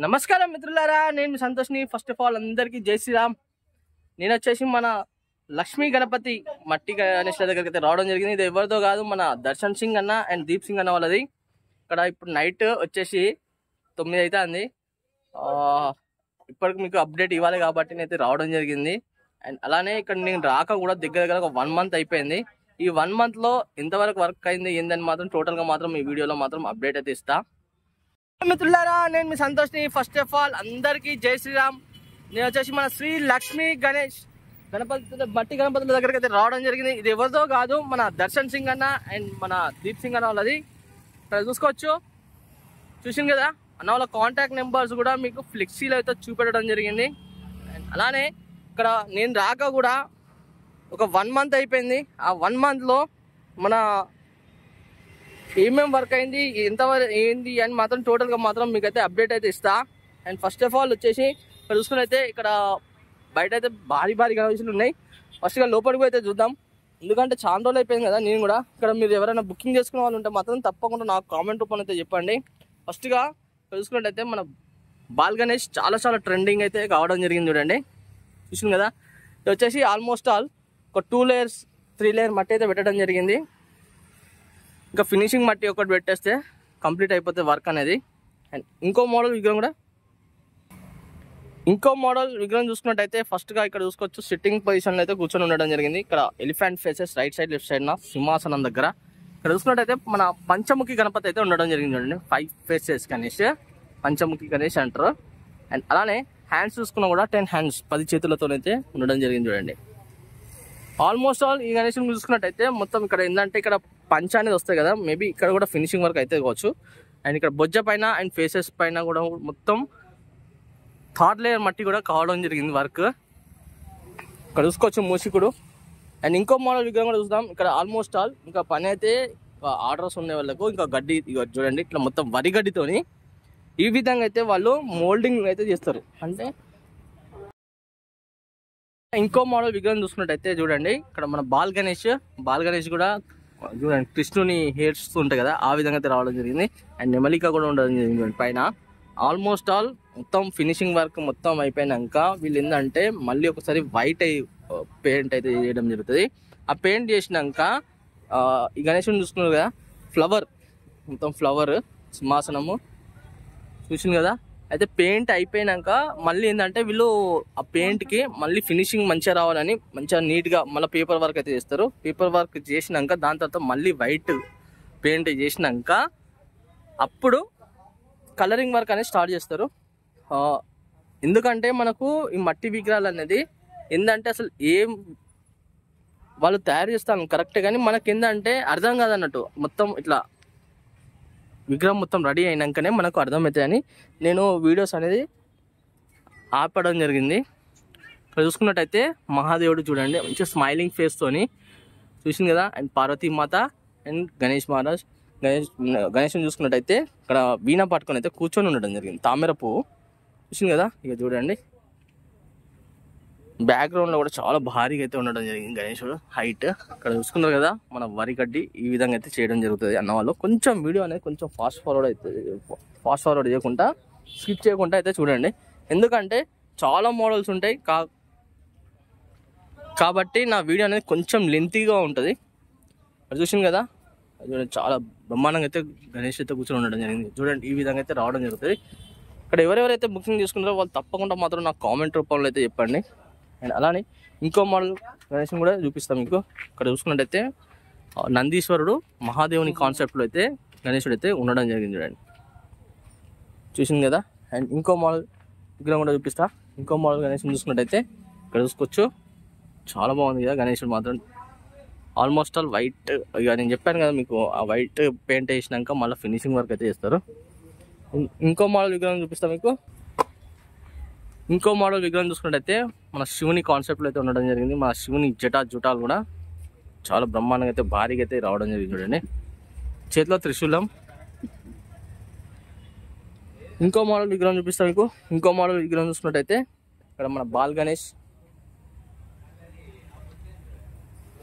నమస్కారం మిత్రులారా, నేను మీ సంతోష్ని. ఫస్ట్ ఆఫ్ ఆల్ అందరికీ జై శ్రీరామ్. నేను వచ్చేసి మన లక్ష్మీ గణపతి మట్టి గణేష్ దగ్గరికి అయితే రావడం జరిగింది. ఇది ఎవరితో కాదు, మన దర్శన్ సింగ్ అన్న అండ్ దీప్ సింగ్ అన్న వాళ్ళది. ఇక్కడ ఇప్పుడు నైట్ వచ్చేసి 9 అయితే అంది. ఇప్పటికి మీకు అప్డేట్ ఇవ్వాలి కాబట్టి నేనైతే రావడం జరిగింది. అండ్ అలానే ఇక్కడ నేను రాక కూడా దగ్గర ఒక 1 మంత్ అయిపోయింది. ఈ 1 మంత్లో ఎంతవరకు వర్క్ అయింది ఏందని మాత్రం టోటల్గా మాత్రం ఈ వీడియోలో మాత్రం అప్డేట్ అయితే ఇస్తా. మిత్రులారా, నేను మీ సంతోష్ని. ఫస్ట్ ఆఫ్ ఆల్ అందరికీ జై శ్రీరామ్. నేను వచ్చేసి మన శ్రీ లక్ష్మీ గణేష్ మట్టి గణపతుల దగ్గరికి అయితే రావడం జరిగింది. ఇది ఎవరితో కాదు, మన దర్శన్ సింగ్ అన్న అండ్ మన దీప్ సింగ్ అన్న వాళ్ళది. ఇక్కడ చూసుకోవచ్చు, చూసింది కదా అన్న వాళ్ళ కాంటాక్ట్ నెంబర్స్ కూడా మీకు ఫ్లెక్సీలో అయితే చూపెట్టడం జరిగింది. అండ్ అలానే ఇక్కడ నేను రాక కూడా ఒక 1 మంత్ అయిపోయింది. ఆ 1 మంత్లో మన ఏమేమి వర్క్ అయింది, ఎంతవరకు ఏంది అని మాత్రం టోటల్గా మాత్రం మీకైతే అప్డేట్ అయితే ఇస్తా. అండ్ ఫస్ట్ ఆఫ్ ఆల్ వచ్చేసి ఇక్కడ చూసుకుని అయితే ఇక్కడ బయట అయితే భారీ గణేషులు ఉన్నాయి. ఫస్ట్గా లోపలికి అయితే చూద్దాం, ఎందుకంటే చాలా రోజులు అయిపోయింది కదా. నేను కూడా ఇక్కడ మీరు ఎవరైనా బుకింగ్ చేసుకునే వాళ్ళు ఉంటే మాత్రం తప్పకుండా నాకు కామెంట్ రూపంలో అయితే చెప్పండి. ఫస్ట్గా చూసుకున్నట్టయితే మన బాల్ గణేష్ చాలా ట్రెండింగ్ అయితే కావడం జరిగింది. చూడండి, చూసింది కదా. ఇది వచ్చేసి ఆల్మోస్ట్ ఆల్ ఒక 2 లేయర్స్ 3 లేయర్ మట్టి అయితే పెట్టడం జరిగింది. ఇంకా ఫినిషింగ్ మట్టి ఒకటి పెట్టేస్తే కంప్లీట్ అయిపోతే వర్క్ అనేది. అండ్ ఇంకో మోడల్ విగ్రహం చూసుకున్నట్టయితే ఫస్ట్గా ఇక్కడ చూసుకోవచ్చు, సిట్టింగ్ పొజిషన్లో అయితే కూర్చొని ఉండడం జరిగింది. ఇక్కడ elephant faces right side left side సింహాసనం దగ్గర. ఇక్కడ చూసుకున్నట్టయితే మన పంచముఖి గణపతి అయితే ఉండడం జరిగింది. చూడండి, 5 ఫేసెస్ గణేష్, పంచముఖి గణేష్ అంటారు. అండ్ అలానే హ్యాండ్స్ చూసుకున్నా కూడా 10 హ్యాండ్స్ 10 చేతులతోనైతే ఉండడం జరిగింది. చూడండి, ఆల్మోస్ట్ ఆల్ ఈ గణేష్ చూసుకున్నట్టయితే మొత్తం ఇక్కడ ఏంటంటే ఇక్కడ పంచ అనేది వస్తాయి కదా, మేబీ ఇక్కడ కూడా ఫినిషింగ్ వర్క్ అయితే కావచ్చు. అండ్ ఇక్కడ బొజ్జ పైన అండ్ ఫేసెస్ పైన కూడా మొత్తం 3rd లేయర్ మట్టి కూడా కావడం జరిగింది వర్క్. ఇక్కడ చూసుకోవచ్చు మూషికుడు. అండ్ ఇంకో మోడల్ విగ్రహం కూడా చూద్దాం. ఇక్కడ ఆల్మోస్ట్ ఆల్ ఇంకా పని అయితే ఆర్డర్స్ ఉండే వాళ్ళకు ఇంకా గడ్డి చూడండి, ఇట్లా మొత్తం వరి గడ్డితోని ఈ విధంగా అయితే వాళ్ళు మోల్డింగ్ అయితే చేస్తారు. అంటే ఇంకో మోడల్ విగ్రహం చూసుకున్నట్టయితే చూడండి, ఇక్కడ మన బాల్ గణేష్ కూడా చూడండి, కృష్ణుని హెయిర్స్ ఉంటాయి కదా, ఆ విధంగా అయితే రావడం జరిగింది. అండ్ నెమలిక కూడా ఉండడం జరిగింది పైన. ఆల్మోస్ట్ ఆల్ మొత్తం ఫినిషింగ్ వర్క్ మొత్తం అయిపోయినాక వీళ్ళు ఏంటంటే మళ్ళీ ఒకసారి వైట్ పెయింట్ అయితే చేయడం జరుగుతుంది. ఆ పెయింట్ చేసినాక ఈ గణేషుని చూసుకున్నారు కదా, మొత్తం ఫ్లవర్ సింహాసనము చూసింది కదా. అయితే పెయింట్ అయిపోయినాక మళ్ళీ ఏంటంటే వీళ్ళు ఆ పెయింట్కి మళ్ళీ ఫినిషింగ్ మంచిగా రావాలని మంచిగా నీట్గా మళ్ళీ పేపర్ వర్క్ అయితే చేస్తారు. పేపర్ వర్క్ చేసినాక దాని తర్వాత మళ్ళీ వైట్ పెయింట్ చేసినాక అప్పుడు కలరింగ్ వర్క్ అనేది స్టార్ట్ చేస్తారు. ఎందుకంటే మనకు ఈ మట్టి విగ్రహాలు అనేది ఏంటంటే అసలు ఏం వాళ్ళు తయారు చేస్తాను కరెక్టే, కానీ మనకి ఏంటంటే అర్థం కాదన్నట్టు. మొత్తం ఇట్లా విగ్రహం మొత్తం రెడీ అయినాకనే మనకు అర్థమవుతాయని నేను వీడియోస్ అనేది ఆపడం జరిగింది. ఇక్కడ చూసుకున్నట్టయితే మహాదేవుడు చూడండి, మంచి స్మైలింగ్ ఫేస్తోని చూసింది కదా. అండ్ పార్వతీమాత అండ్ గణేష్ని చూసుకున్నట్టయితే ఇక్కడ వీణ పట్టుకొని అయితే కూర్చొని ఉండడం జరిగింది. తామర పువ్వు చూసింది కదా. ఇక చూడండి, బ్యాక్గ్రౌండ్లో కూడా చాలా భారీగా అయితే ఉండడం జరిగింది గణేశుడు హైట్. ఇక్కడ చూసుకున్నారు కదా, మన వరి గడ్డి ఈ విధంగా అయితే చేయడం జరుగుతుంది అన్న వాళ్ళు. కొంచెం వీడియో అనేది కొంచెం ఫాస్ట్ ఫార్వర్డ్ చేయకుండా స్కిప్ చేయకుండా అయితే చూడండి, ఎందుకంటే చాలా మోడల్స్ ఉంటాయి కాబట్టి నా వీడియో అనేది కొంచెం లెంతీగా ఉంటుంది. అది చూసింది కదా, చూడండి చాలా బ్రహ్మాండంగా అయితే గణేష్ అయితే కూర్చొని ఉండడం జరిగింది. చూడండి, ఈ విధంగా అయితే రావడం జరుగుతుంది. ఇక్కడ ఎవరెవరైతే బుకింగ్ చేసుకున్నారో వాళ్ళు తప్పకుండా మాత్రం నాకు కామెంట్ రూపంలో అయితే చెప్పండి. అండ్ అలానే ఇంకో మోడల్ గణేష్ని కూడా చూపిస్తాం మీకు. ఇక్కడ చూసుకున్నట్టయితే నందీశ్వరుడు మహాదేవుని కాన్సెప్ట్లో అయితే గణేశుడు అయితే ఉండడం జరిగింది. చూడండి, చూసింది కదా. అండ్ ఇంకో మోడల్ విగ్రహం కూడా చూపిస్తా. ఇంకో మోడల్ గణేష్ని చూసుకున్నట్టయితే ఇక్కడ చూసుకోవచ్చు, చాలా బాగుంది కదా గణేశుడు మాత్రం. ఆల్మోస్ట్ ఆల్ వైట్, ఇక నేను చెప్పాను కదా మీకు, ఆ వైట్ పెయింట్ వేసినాక మళ్ళీ ఫినిషింగ్ వర్క్ అయితే చేస్తారు. ఇంకో మోడల్ విగ్రహం చూపిస్తాం మీకు. ఇంకో మోడల్ విగ్రహం చూసుకున్నట్టయితే మన శివుని కాన్సెప్ట్లో అయితే ఉండడం జరిగింది. మన శివుని జటాలు కూడా చాలా బ్రహ్మాండంగా అయితే భారీగా అయితే రావడం జరిగింది. చూడండి, చేతిలో త్రిశూలం. ఇంకో మోడల్ విగ్రహం చూపిస్తాం మీకు. ఇంకో మోడల్ విగ్రహం చూసుకున్నట్టయితే ఇక్కడ మన బాల్ గణేష్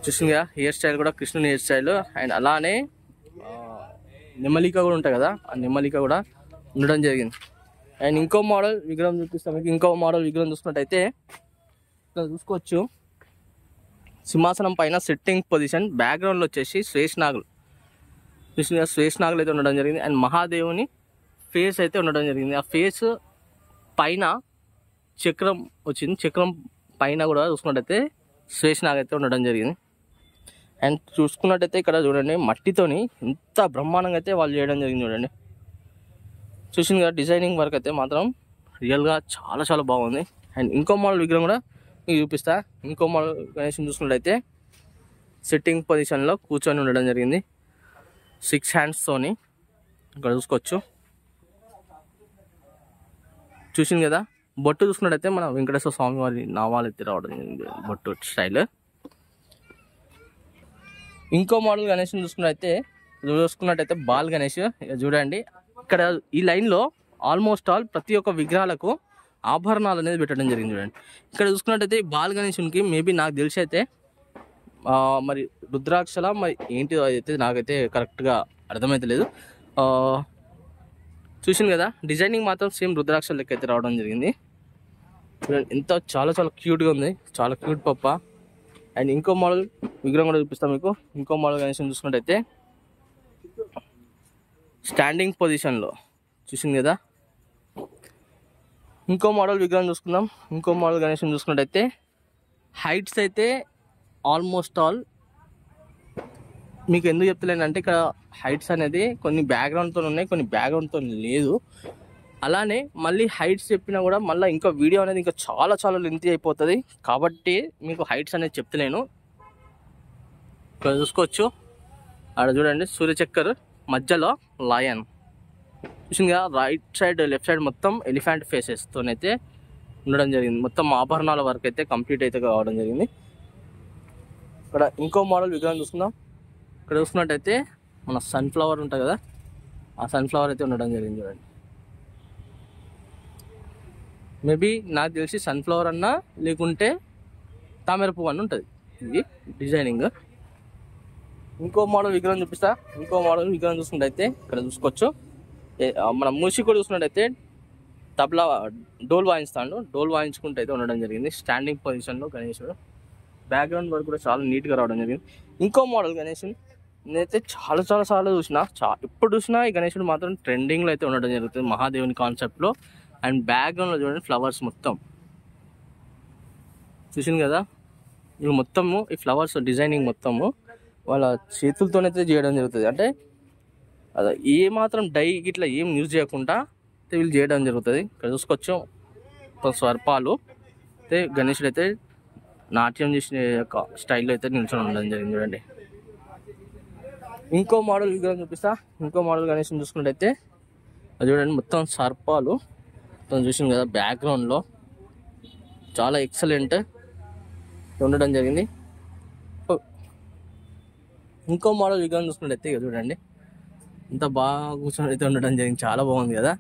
చూసిందిగా, హెయిర్ స్టైల్ కూడా కృష్ణుని హెయిర్ స్టైల్. అండ్ అలానే నెమలిక కూడా ఉంటాయి కదా, ఆ నెమలిక కూడా ఉండడం జరిగింది. అండ్ ఇంకో మోడల్ విగ్రహం చూపిస్తాం మీకు. ఇంకో మోడల్ విగ్రహం చూసుకున్నట్టయితే ఇక్కడ చూసుకోవచ్చు, సింహాసనం పైన సిట్టింగ్ పొజిషన్, బ్యాక్గ్రౌండ్లో వచ్చేసి శేషనాగులు, శేషనాగులు అయితే ఉండడం జరిగింది. అండ్ మహాదేవుని ఫేస్ అయితే ఉండడం జరిగింది. ఆ ఫేస్ పైన చక్రం వచ్చింది, చక్రం పైన కూడా చూసుకున్నట్టయితే శేషనాగ్ అయితే ఉండడం జరిగింది. అండ్ చూసుకున్నట్టయితే ఇక్కడ చూడండి మట్టితోని ఎంత బ్రహ్మాండంగా అయితే వాళ్ళు చేయడం జరిగింది చూడండి. చూసింది కదా డిజైనింగ్ వర్క్ అయితే మాత్రం రియల్గా చాలా చాలా బాగుంది. అండ్ ఇంకో మోడల్ విగ్రహం కూడా మీకు చూపిస్తా. ఇంకో మోడల్ గణేష్ చూసుకున్నట్టయితే సిట్టింగ్ పొజిషన్లో కూర్చొని ఉండడం జరిగింది 6 హ్యాండ్స్తోని. ఇక్కడ చూసుకోవచ్చు, చూసింది కదా. బొట్టు చూసుకున్నట్టయితే మన వెంకటేశ్వర స్వామి వారి నామాలు అయితే రావడం జరిగింది బొట్టు స్టైల్. ఇంకో మోడల్ గణేష్ చూసుకున్నట్టయితే బాల్ గణేష్. చూడండి ఇక్కడ ఈ లైన్లో ఆల్మోస్ట్ ఆల్ ప్రతి ఒక్క విగ్రహాలకు ఆభరణాలు అనేది పెట్టడం జరిగింది చూడండి. ఇక్కడ చూసుకున్నట్టయితే బాల్ గణేశునికి మేబీ నాకు తెలిసి అయితే మరి రుద్రాక్షల మరి ఏంటి అయితే నాకైతే కరెక్ట్గా అర్థమైతే లేదు. చూసింది కదా డిజైనింగ్ మాత్రం సేమ్ రుద్రాక్షల లెక్క అయితే రావడం జరిగింది. ఎంత చాలా చాలా క్యూట్గా ఉంది, చాలా క్యూట్ పప్ప. అండ్ ఇంకో మోడల్ విగ్రహం కూడా చూపిస్తాం మీకు. ఇంకో మోడల్ గణేశం చూసుకున్నట్టయితే స్టాండింగ్ పొజిషన్లో, చూసింది కదా. ఇంకో మోడల్ విగ్రహం చూసుకుందాం. ఇంకో మోడల్ గణేశం చూసుకున్నట్టయితే హైట్స్ అయితే ఆల్మోస్ట్ ఆల్ మీకు ఎందుకు చెప్తలేనంటే ఇక్కడ హైట్స్ అనేది కొన్ని బ్యాక్గ్రౌండ్తో ఉన్నాయి, కొన్ని బ్యాక్గ్రౌండ్తో లేదు. అలానే మళ్ళీ హైట్స్ చెప్పినా కూడా మళ్ళీ ఇంకా వీడియో అనేది ఇంకా చాలా చాలా లెంతీ అయిపోతుంది, కాబట్టి మీకు హైట్స్ అనేది చెప్తలేను. ఇక్కడ చూసుకోవచ్చు, అక్కడ చూడండి సూర్యచక్కర్ మధ్యలో లయన్, చూసిందిగా. రైట్ సైడ్ లెఫ్ట్ సైడ్ మొత్తం ఎలిఫెంట్ ఫేసెస్తోనైతే ఉండడం జరిగింది. మొత్తం ఆభరణాల వరకు అయితే కంప్లీట్ అయితే కావడం జరిగింది. ఇక్కడ ఇంకో మోడల్ విగ్రహం చూసుకుందాం. ఇక్కడ చూసుకున్నట్టయితే మన సన్ఫ్లవర్ ఉంటుంది కదా, ఆ సన్ఫ్లవర్ అయితే ఉండడం జరిగింది చూడండి. మేబీ నాకు తెలిసి సన్ఫ్లవర్ అన్నా లేకుంటే తామర పువ్వు అని ఉంటుంది ఇది డిజైనింగ్. ఇంకో మోడల్ విగ్రహం చూపిస్తా. ఇంకో మోడల్ విగ్రహం చూసుకుంటే ఇక్కడ చూసుకోవచ్చు, మన మూషికుడు చూసుకున్నట్టయితే తబలా డోల్ వాయించుతాడు, డోల్ వాయించుకుంటూ అయితే ఉండడం జరిగింది స్టాండింగ్ పొజిషన్లో గణేశుడు. బ్యాక్గ్రౌండ్ వర్క్ కూడా చాలా నీట్గా రావడం జరిగింది. ఇంకో మోడల్ గణేశుడు నేనైతే చాలా చాలా సార్లు చూసిన, ఎప్పుడు చూసినా ఈ గణేశుడు మాత్రం ట్రెండింగ్లో అయితే ఉండడం జరుగుతుంది మహాదేవుని కాన్సెప్ట్లో. అండ్ బ్యాక్గ్రౌండ్లో చూడండి ఫ్లవర్స్ మొత్తం, చూసింది కదా. ఇవి మొత్తము ఈ ఫ్లవర్స్ డిజైనింగ్ మొత్తము వాళ్ళ చేతులతోనైతే చేయడం జరుగుతుంది. అంటే అదే ఏ మాత్రం డై ఇట్లా ఏం యూజ్ చేయకుండా వీళ్ళు చేయడం జరుగుతుంది. ఇక్కడ చూసుకోవచ్చు స్వర్పాలు అయితే గణేశుడు అయితే నాట్యం చేసిన స్టైల్లో అయితే నిల్చొని ఉండడం జరిగింది చూడండి. ఇంకో మోడల్ విగ్రహం చూపిస్తా. ఇంకో మోడల్ గణేశుని చూసుకున్నట్టయితే అది చూడండి మొత్తం సర్పాలు మొత్తం చూసింది కదా, బ్యాక్గ్రౌండ్లో చాలా ఎక్సలెంట్ ఉండడం జరిగింది. ఇంకో మోడల్ విగ్రహం చూసుకున్నట్టయితే ఇక చూడండి ఎంత బాగా కూర్చొని అయితే ఉండడం జరిగింది, చాలా బాగుంది కదా.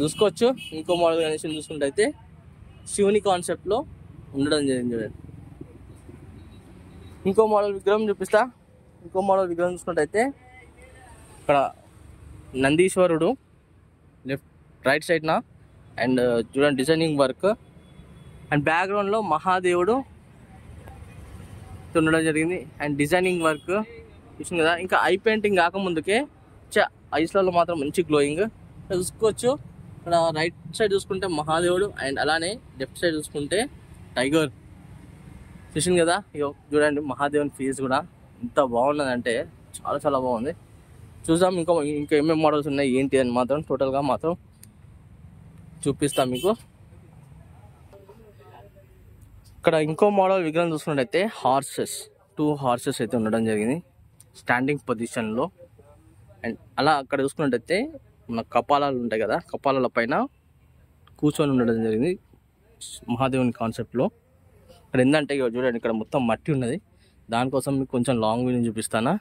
చూసుకోవచ్చు ఇంకో మోడల్ గణేశుని చూసుకుంటే శివుని కాన్సెప్ట్లో ఉండడం జరిగింది చూడండి. ఇంకో మోడల్ విగ్రహం చూపిస్తా. ఇంకో మోడల్ విగ్రహం చూసుకున్నట్టయితే ఇక్కడ నందీశ్వరుడు రైట్ సైడ్న అండ్ చూడండి డిజైనింగ్ వర్క్ అండ్ బ్యాక్గ్రౌండ్లో మహాదేవుడు ఉండడం జరిగింది. అండ్ డిజైనింగ్ వర్క్ చూసింది కదా. ఇంకా ఐ పెయింటింగ్ కాకముందుకే ఐస్లలో మాత్రం మంచి గ్లోయింగ్ చూసుకోవచ్చు. ఇక్కడ రైట్ సైడ్ చూసుకుంటే మహాదేవుడు అండ్ అలానే లెఫ్ట్ సైడ్ చూసుకుంటే టైగర్, చూసింది కదా. ఇగో చూడండి మహాదేవుని ఫేస్ కూడా ఎంత బాగున్నదంటే చాలా చాలా బాగుంది. చూద్దాం ఇంకా ఏమేమి మోడల్స్ ఉన్నాయి ఏంటి అని మాత్రం టోటల్గా మాత్రం చూపిస్తాం మీకు. ఇక్కడ ఇంకో మోడల్ విగ్రహం చూసుకున్నట్టయితే హార్సెస్, 2 హార్సెస్ అయితే ఉండడం జరిగింది స్టాండింగ్ పొజిషన్లో. అండ్ అలా అక్కడ చూసుకున్నట్టయితే మన కపాలాలు ఉంటాయి కదా, కపాలాల పైన కూర్చొని ఉండడం జరిగింది మహాదేవుని కాన్సెప్ట్లో. ఇక్కడ ఏంటంటే ఇక చూడండి ఇక్కడ మొత్తం మట్టి ఉన్నది, దానికోసం మీకు కొంచెం లాంగ్ వీడియో చూపిస్తానా,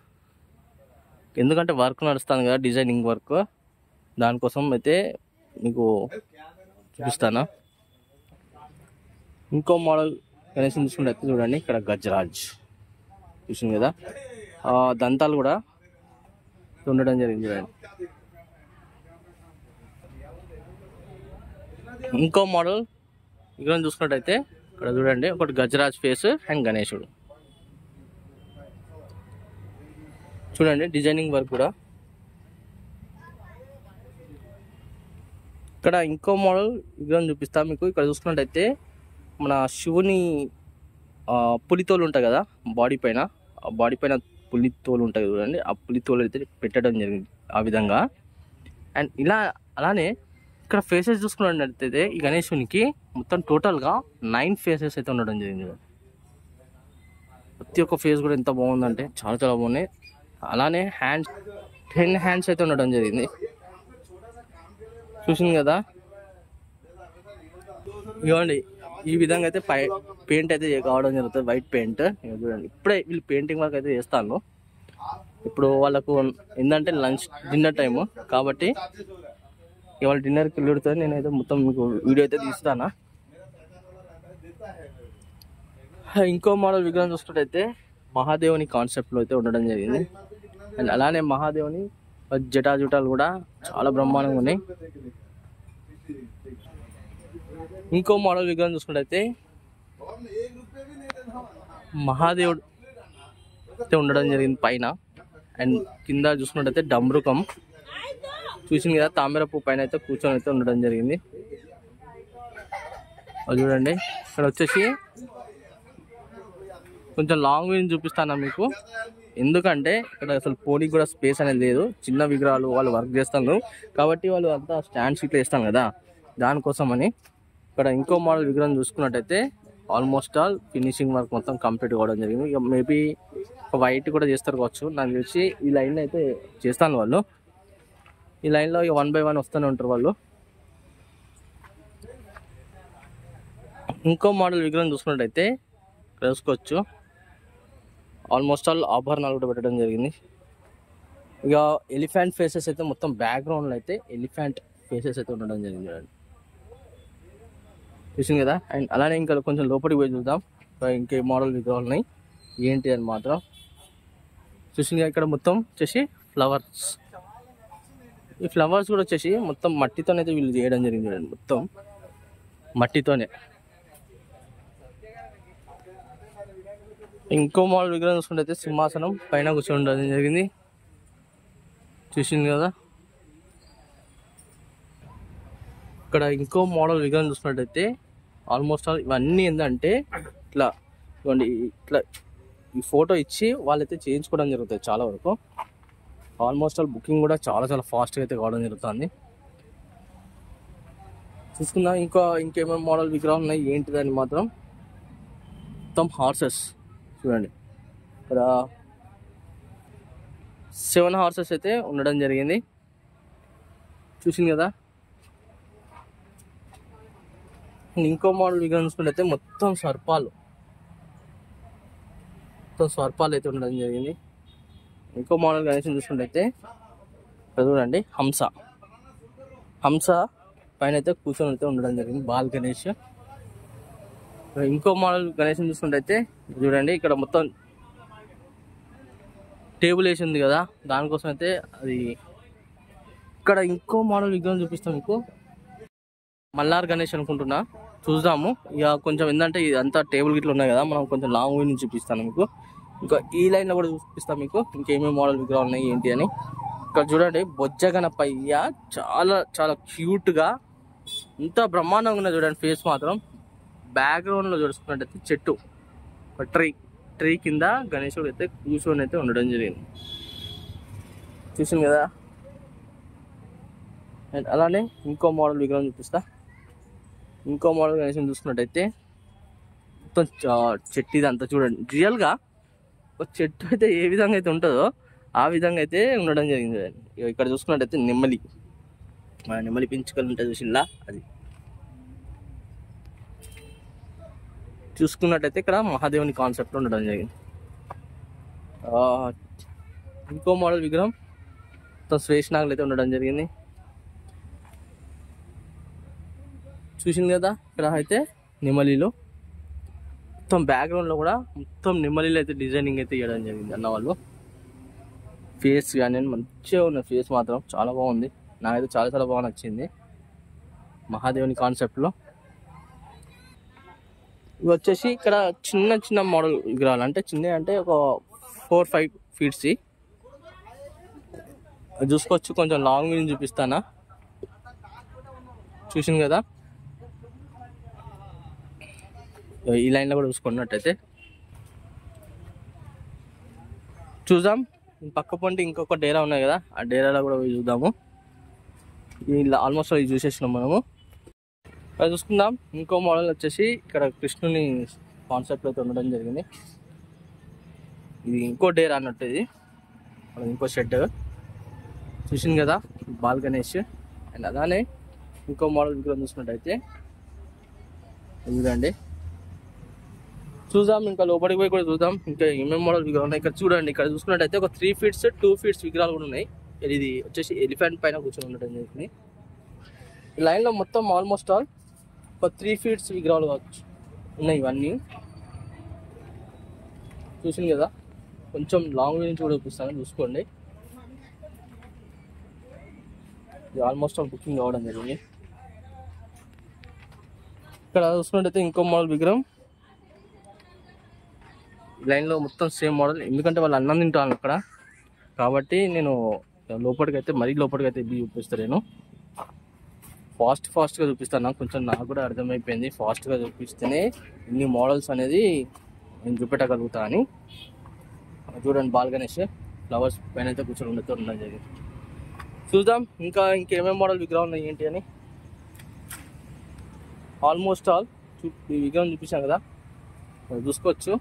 ఎందుకంటే వర్క్ నడుస్తాను కదా డిజైనింగ్ వర్క్, దానికోసం అయితే మీకు చూపిస్తానా. ఇంకో మోడల్ గణేశం చూసుకుంటే చూడండి ఇక్కడ గజరాజ్, చూసింది కదా. దంతాలు కూడా ఉండడం జరిగింది చూడండి. ఇంకో మోడల్ విగ్రహం చూసుకున్నట్టయితే ఇక్కడ చూడండి, ఒకటి గజరాజ్ ఫేస్ అండ్ గణేశుడు చూడండి, డిజైనింగ్ వర్క్ కూడా. ఇక్కడ ఇంకో మోడల్ విగ్రహం చూపిస్తా మీకు. ఇక్కడ చూసుకున్నట్టయితే మన శివుని పులితోలు ఉంటాయి కదా బాడీ పైన, ఆ బాడీ పైన పులితోలు ఉంటాయి చూడండి, ఆ పులితోలు అయితే పెట్టడం జరిగింది ఆ విధంగా. అండ్ అలానే ఇక్కడ ఫేసెస్ చూసుకున్నట్టయితే ఈ గణేశునికి మొత్తం టోటల్గా 9 ఫేసెస్ అయితే ఉండడం జరిగింది. ప్రతి ఒక్క ఫేస్ కూడా ఎంత బాగుందంటే చాలా చాలా బాగున్నాయి. అలానే హ్యాండ్స్ 10 హ్యాండ్స్ అయితే ఉండడం జరిగింది, చూసింది కదా. ఇవ్వండి ఈ విధంగా అయితే పెయింట్ అయితే కావడం జరుగుతుంది, వైట్ పెయింట్. చూడండి ఇప్పుడే వీళ్ళు పెయింటింగ్ వర్క్ అయితే చేస్తాను. ఇప్పుడు వాళ్ళకు ఏంటంటే డిన్నర్ టైము కాబట్టి ఇవాళ డిన్నర్కి వెళ్ళుతుంది. నేనైతే మొత్తం మీకు వీడియో అయితే తీస్తాను. ఇంకో మోడల్ విగ్రహం చూసుకుంటే మహాదేవుని కాన్సెప్ట్లో అయితే ఉండడం జరిగింది. అండ్ అలానే మహాదేవుని జటాజుటాలు కూడా చాలా బ్రహ్మాండంగా ఉన్నాయి. ఇంకో మోడల్ విగ్రహం చూసుకుంటే మహాదేవుడు అయితే ఉండడం జరిగింది పైన. అండ్ కింద చూసుకున్నట్టయితే డంబ్రుకం చూసింది కదా, తామర పువ్వు పైన అయితే కూర్చొని అయితే ఉండడం జరిగింది. అది చూడండి. ఇక్కడ వచ్చేసి కొంచెం లాంగ్ వీడియో చూపిస్తాను మీకు, ఎందుకంటే ఇక్కడ అసలు పోనీకి కూడా స్పేస్ అనేది లేదు. చిన్న విగ్రహాలు వాళ్ళు వర్క్ చేస్తాను కాబట్టి వాళ్ళు అంతా స్టాండ్ షీట్లు వేస్తాను కదా, దానికోసం అని. ఇక్కడ ఇంకో మోడల్ విగ్రహం చూసుకున్నట్టయితే ఆల్మోస్ట్ ఆల్ ఫినిషింగ్ వర్క్ మొత్తం కంప్లీట్ కావడం జరిగింది. ఇక మేబీ వైట్ కూడా చేస్తారు కావచ్చు, నాకు తెలిసి ఈ లైన్ అయితే చేస్తాను వాళ్ళు. ఈ లైన్లో ఇక 1 by 1 వస్తూనే ఉంటారు వాళ్ళు. ఇంకో మోడల్ విగ్రహం చూసుకున్నట్టయితే చూసుకోవచ్చు, ఆల్మోస్ట్ ఆల్ ఆభరణాలు కూడా పెట్టడం జరిగింది. ఇక ఎలిఫెంట్ ఫేసెస్ అయితే మొత్తం బ్యాక్గ్రౌండ్లో అయితే ఎలిఫెంట్ ఫేసెస్ అయితే ఉండడం జరిగింది చూసింది కదా. అండ్ అలానే ఇంకా కొంచెం లోపలికి పోయి చూద్దాం ఇంకే మోడల్ విగ్రహాలు ఉన్నాయి ఏంటి అని మాత్రం. చూసింది ఇక్కడ మొత్తం వచ్చేసి ఫ్లవర్స్. ఈ ఫ్లవర్స్ కూడా వచ్చేసి మొత్తం మట్టితోనైతే వీళ్ళు చేయడం జరిగింది చూడండి, మొత్తం మట్టితోనే. ఇంకో మోడల్ విగ్రహం చూసుకుంటే సింహాసనం పైన కూర్చొని ఉండడం జరిగింది, చూసింది కదా. ఇక్కడ ఇంకో మోడల్ విగ్రహం చూసుకున్నట్టయితే ఆల్మోస్ట్ ఆల్ ఇవన్నీ ఏంటంటే ఇట్లా ఇవ్వండి, ఇట్లా ఈ ఫోటో ఇచ్చి వాళ్ళైతే చేయించుకోవడం జరుగుతుంది చాలా వరకు. ఆల్మోస్ట్ ఆల్ బుకింగ్ కూడా చాలా చాలా ఫాస్ట్గా అయితే కావడం జరుగుతుంది. చూసుకుందాం ఇంకేమేమి మోడల్ విగ్రహాలు ఉన్నాయి ఏంటిదని మాత్రం. మొత్తం హార్సెస్ చూడండి, ఇక్కడ 7 హార్సెస్ అయితే ఉండడం జరిగింది, చూసింది కదా. ఇంకో మోడల్ విగ్రహం చూసుకుంటే మొత్తం సర్పాలు అయితే ఉండడం జరిగింది. ఇంకో మోడల్ గణేశం చూసుకుంటే చూడండి, హంస పైన అయితే కూర్చొని అయితే ఉండడం జరిగింది, బాల్ గణేష్. ఇంకో మోడల్ గణేశం చూసుకుంటే చూడండి, ఇక్కడ మొత్తం టేబుల్ వేసి ఉంది కదా, దానికోసం అయితే అది. ఇక్కడ ఇంకో మోడల్ విగ్రహం చూపిస్తాం మీకు, మల్లార్ గణేష్ అనుకుంటున్నా, చూద్దాము. ఇక కొంచెం ఏంటంటే ఇదంతా టేబుల్ గిట్లు ఉన్నాయి కదా, మనం కొంచెం లాంగ్ వే నుంచి చూపిస్తాను మీకు. ఇంకా ఈ లైన్లో కూడా చూపిస్తాను మీకు ఇంకేమేమి మోడల్ విగ్రహాలు ఉన్నాయి ఏంటి అని. ఇక్కడ చూడండి, బొజ్జ గణపయ్య చాలా చాలా క్యూట్గా ఇంత బ్రహ్మాండంగా ఉన్నది చూడండి. ఫేస్ మాత్రం బ్యాక్గ్రౌండ్లో చూసుకున్నట్టయితే చెట్టు, ఒక ట్రీ కింద గణేశుడు అయితే కూర్చొని అయితే ఉండడం జరిగింది, చూసింది కదా. అండ్ అలానే ఇంకో మోడల్ విగ్రహం చూపిస్తా. ఇంకో మోడల్ గణేశం చూసుకున్నట్టయితే మొత్తం చెట్టు ఇదంతా చూడండి, రియల్గా ఒక చెట్టు అయితే ఏ విధంగా అయితే ఉంటుందో ఆ విధంగా అయితే ఉండడం జరిగింది. ఇక్కడ చూసుకున్నట్టయితే నెమ్మలి పెంచుకలు ఉంటుంది చూసిందా, అది చూసుకున్నట్టయితే ఇక్కడ మహాదేవుని కాన్సెప్ట్ ఉండడం జరిగింది. ఇంకో మోడల్ విగ్రహం మొత్తం శ్వేషనాగులు అయితే ఉండడం జరిగింది, చూసింది కదా. ఇక్కడ అయితే నెమలిలో మొత్తం బ్యాక్గ్రౌండ్లో కూడా మొత్తం నెమలిలో అయితే డిజైనింగ్ అయితే ఇవ్వడం జరిగింది అన్న వాళ్ళు. ఫేస్ కానీ మంచిగా ఉన్న ఫేస్ మాత్రం చాలా బాగుంది, నాకైతే చాలా చాలా బాగా నచ్చింది. మహాదేవుని కాన్సెప్ట్లో. ఇవి వచ్చేసి ఇక్కడ చిన్న చిన్న మోడల్ విగ్రహాలు, అంటే చిన్న అంటే ఒక 4-5 ఫీట్స్. అది చూసుకోవచ్చు. కొంచెం లాంగ్ నుంచి చూపిస్తానా, చూసింది కదా. ఈ లైన్లో కూడా చూసుకున్నట్టయితే చూద్దాం. పక్క పొంటి ఇంకొక డేరా ఉన్నాయి కదా, ఆ డేరాలో కూడా చూద్దాము. ఆల్మోస్ట్ ఇది చూసేసినాం మనము. అది చూసుకుందాం. ఇంకో మోడల్ వచ్చేసి ఇక్కడ కృష్ణుని కాన్సెప్ట్ అయితే ఉండడం జరిగింది. ఇది ఇంకో డేరా అన్నట్టు, ఇది ఇంకో షెడ్ చూసింది కదా, బాల్ గణేష్. అండ్ అలానే ఇంకో మోడల్ విగ్రహం చూసుకున్నట్టయితే చూడండి. చూద్దాం, ఇంకా లోపలికి పోయి కూడా చూద్దాం ఇంకా ఏమేమి మోడల్ విగ్రహాలు ఉన్నాయి. ఇక్కడ చూడండి, ఇక్కడ చూసుకున్నట్టయితే ఒక 3 ఫీట్స్ 2 ఫీట్స్ విగ్రహాలు కూడా ఉన్నాయి. ఇది వచ్చేసి ఎలిఫెంట్ పైన కూర్చొని ఉండటం జరిగింది. ఈ లైన్లో మొత్తం ఆల్మోస్ట్ ఆల్ ఒక 3 ఫీట్స్ విగ్రహాలు కావచ్చు ఉన్నాయి ఇవన్నీ. చూసింది కదా, కొంచెం లాంగ్ నుంచి కూడా చూపిస్తాను, చూసుకోండి. ఇది ఆల్మోస్ట్ ఆల్ బుకింగ్ అవ్వడం జరిగింది. ఇక్కడ చూసుకున్నట్టయితే ఇంకో మోడల్ విగ్రహం. లైన్లో మొత్తం సేమ్ మోడల్, ఎందుకంటే వాళ్ళు అన్నం తింటాను అక్కడ కాబట్టి నేను లోపలికి అయితే మరీ లోపలికి అయితే ఇవి చూపిస్తాను. నేను ఫాస్ట్గా చూపిస్తాను. కొంచెం నాకు కూడా అర్థమైపోయింది, ఫాస్ట్గా చూపిస్తేనే ఇన్ని మోడల్స్ అనేది నేను చూపెట్టగలుగుతా అని. చూడండి, బాల్ గణేష్ ఫ్లవర్స్ పైన అయితే కూర్చొని ఉండడం జరిగింది. చూద్దాం ఇంకేమేమి మోడల్ విగ్రహం ఉన్నాయి ఏంటి అని. ఆల్మోస్ట్ ఆల్ ఈ విగ్రహం చూపించాను కదా, చూసుకోవచ్చు.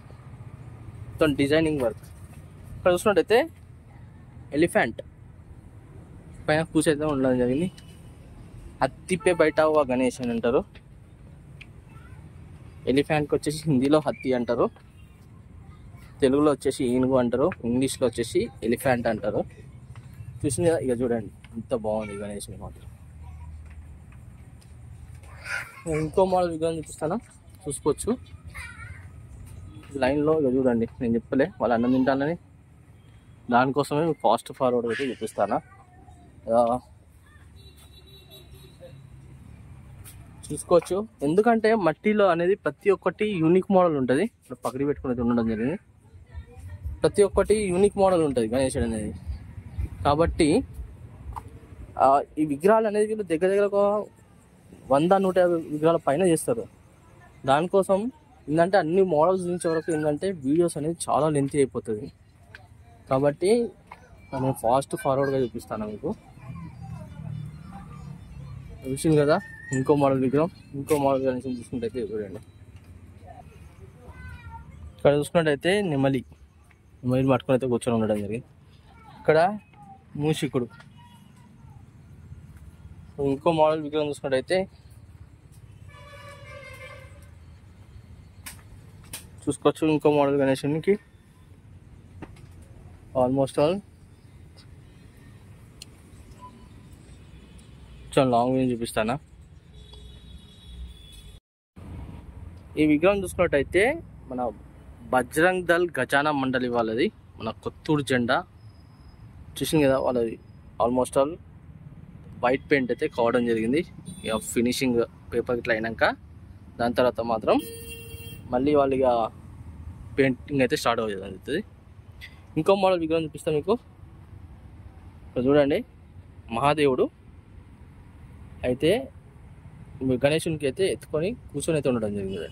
మొత్తం డిజైనింగ్ వర్క్. ఇక్కడ చూసినట్టయితే ఎలిఫెంట్ పైన కూర్చైతే ఉండడం జరిగింది. హత్తిపే బయట గణేష్ అని అంటారు. ఎలిఫెంట్కి వచ్చేసి హిందీలో హత్తి అంటారు, తెలుగులో వచ్చేసి ఏనుగు అంటారు, ఇంగ్లీష్లో వచ్చేసి ఎలిఫెంట్ అంటారు. చూసింది కదా, ఇక చూడండి ఎంత బాగుంది గణేష్ మాత్రం. ఇంకో మోడల్ విగ్రహం చూపిస్తాను, చూసుకోవచ్చు. లైన్లో ఇక చూడండి, నేను చెప్పలే వాళ్ళు అన్నం తింటానని, దానికోసమే ఫాస్ట్ ఫార్వర్డ్ అయితే చూపిస్తాను. చూసుకోవచ్చు. ఎందుకంటే మట్టిలో అనేది ప్రతి ఒక్కటి యూనిక్ మోడల్ ఉంటుంది. ఇప్పుడు పక్కడి పెట్టుకునేది ఉండడం జరిగింది. ప్రతి ఒక్కటి యూనిక్ మోడల్ ఉంటుంది గణేశుడు అనేది. కాబట్టి ఈ విగ్రహాలు అనేది వీళ్ళు దగ్గర ఒక 100-150 విగ్రహాల పైన చేస్తారు. దానికోసం ఏంటంటే అన్ని మోడల్స్ చూపించే వరకు ఏంటంటే వీడియోస్ అనేది చాలా లెంతీ అయిపోతుంది. కాబట్టి నేను ఫాస్ట్ ఫార్వర్డ్గా చూపిస్తాను మీకు. చూసింది కదా ఇంకో మోడల్ విగ్రహం. ఇంకో మోడల్ గణేశుని చూసుకుంటే చూడండి, ఇక్కడ చూసుకున్నట్టయితే నెమలి పట్టుకుని అయితే కూర్చొని ఉండడం జరిగింది. ఇక్కడ మూషికుడు. ఇంకో మోడల్ విగ్రహం చూసుకున్నట్టయితే చూసుకోవచ్చు. ఇంకో మోడల్ గణేశునికి ఆల్మోస్ట్ ఆల్ కొంచెం లాంగ్ రేంజ్ చూపిస్తానా. ఈ విగ్రహం చూసుకున్నట్టయితే మన బజరంగ్ దళ్ గజానా మండలి వాళ్ళది, మన కొత్తూరు జెండా. చూసింది కదా, వాళ్ళది ఆల్మోస్ట్ ఆల్ వైట్ పెయింట్ అయితే కావడం జరిగింది. ఇక ఫినిషింగ్ పేపర్ ఇట్లా అయినాక దాని తర్వాత మాత్రం మళ్ళీ వాళ్ళు ఇక పెయింటింగ్ అయితే స్టార్ట్ అవుతుంది. ఇంకో మోడల్ విగ్రహం చూపిస్తాను మీకు. ఇక్కడ చూడండి, మహాదేవుడు అయితే గణేశునికి అయితే ఎత్తుకొని కూర్చొని అయితే ఉండడం జరిగింది.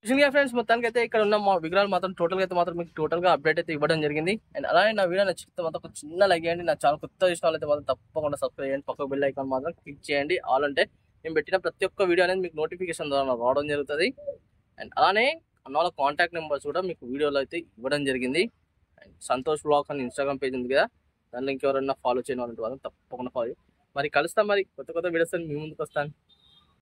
చూసిందిగా ఫ్రెండ్స్, మొత్తానికి అయితే ఇక్కడ ఉన్న మా విగ్రహాలు మాత్రం టోటల్గా అయితే మాత్రం మీకు టోటల్గా అప్డేట్ అయితే ఇవ్వడం జరిగింది. అండ్ అలానే నా వీడియో నచ్చితే మాత్రం ఒక చిన్న లైక్ చేయండి. నా ఛానల్ కొత్త చూసిన అయితే మాత్రం తప్పకుండా సబ్స్క్రైబ్ చేయండి. పక్క బెల్ ఐకాన్ మాత్రం క్లిక్ చేయండి. ఆల్ అంటే నేను పెట్టిన ప్రతి ఒక్క వీడియో అనేది మీకు నోటిఫికేషన్ ద్వారా రావడం జరుగుతుంది. అండ్ అలానే అన్న కాంటాక్ట్ నెంబర్స్ కూడా మీకు వీడియోలో అయితే ఇవ్వడం జరిగింది. అండ్ సంతోష్ బ్లాగ్స్ అని ఇన్స్టాగ్రామ్ పేజ్ ఉంది కదా, దానిలో ఇంకెవరన్నా ఫాలో చేయడం వాళ్ళంటే తప్పకుండా ఫాలో. మరి కలుస్తాం, మరి కొత్త వీడియోస్ మీ ముందుకు వస్తాను.